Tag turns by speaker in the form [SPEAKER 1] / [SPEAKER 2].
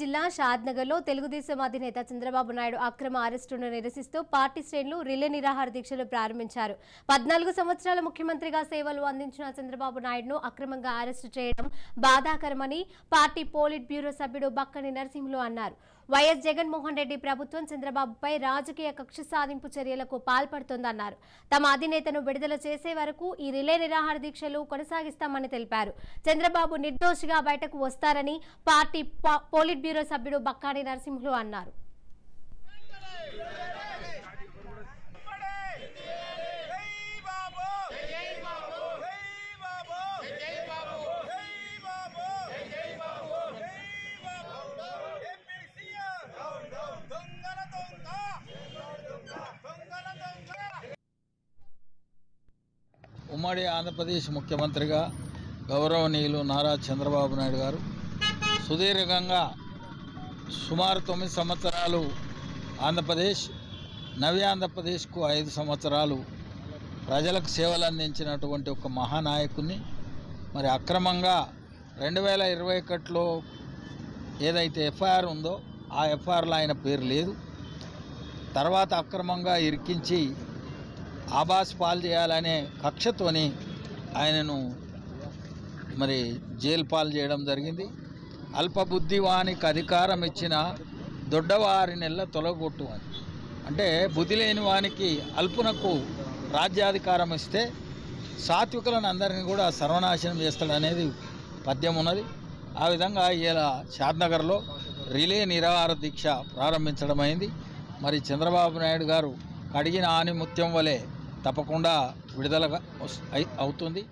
[SPEAKER 1] జిల్లా షాద్నగర్లో తెలుగుదేశం అధినేత చంద్రబాబు నాయుడు అక్రమ అరెస్టును నిరసిస్తూ పార్టీ శ్రేణులు రిలే నిరాహార దీక్షలు ప్రారంభించారు. 14 సంవత్సరాల ముఖ్యమంత్రిగా సేవలు అందించిన చంద్రబాబు నాయుడును అక్రమంగా అరెస్టు చేయడం బాధాకరమని పార్టీ పోలిట్ బ్యూరో సభ్యుడు బక్కని నరసింహులు అన్నారు. వైఎస్ జగన్మోహన్ రెడ్డి ప్రభుత్వం చంద్రబాబుపై రాజకీయ కక్ష సాధింపు చర్యలకు పాల్పడుతోందన్నారు. తమ అధినేతను విడుదల చేసే వరకు ఈ రిలే నిరాహార దీక్షలు కొనసాగిస్తామని తెలిపారు. చంద్రబాబు నిర్దోషిగా బయటకు వస్తారని పార్టీ పోలిట్ బ్యూరో సభ్యుడు బక్కాని నరసింహులు అన్నారు.
[SPEAKER 2] ఉమ్మడి ఆంధ్రప్రదేశ్ ముఖ్యమంత్రిగా గౌరవనీయులు నారా చంద్రబాబు నాయుడు గారు సుదీర్ఘంగా సుమారు 9 సంవత్సరాలు ఆంధ్రప్రదేశ్, నవ్య ఆంధ్రప్రదేశ్కు 5 సంవత్సరాలు ప్రజలకు సేవలు అందించినటువంటి ఒక మహానాయకుని మరి అక్రమంగా 2021లో ఏదైతే ఎఫ్ఐఆర్ ఉందో ఆ ఎఫ్ఐఆర్లో ఆయన పేరు లేదు. తర్వాత అక్రమంగా ఇరికించి ఆబాస్ పాలు చేయాలనే కక్షతోని ఆయనను మరి జైలు పాలు చేయడం జరిగింది. అల్పబుద్ధి వానికి అధికారం ఇచ్చిన దొడ్డవారి నెల తొలగొట్టు అని, అంటే బుద్ధి లేని వానికి అల్పునకు రాజ్యాధికారం ఇస్తే సాత్వికులను అందరినీ కూడా సర్వనాశనం చేస్తాడనేది పద్యం ఉన్నది. ఆ విధంగా ఇలా షాద్నగర్లో రిలే నిరాహార దీక్ష ప్రారంభించడం అయింది. మరి చంద్రబాబు నాయుడు గారు కడిగిన ఆనిముత్యం వలె తప్పకుండా విడుదల అవుతుంది.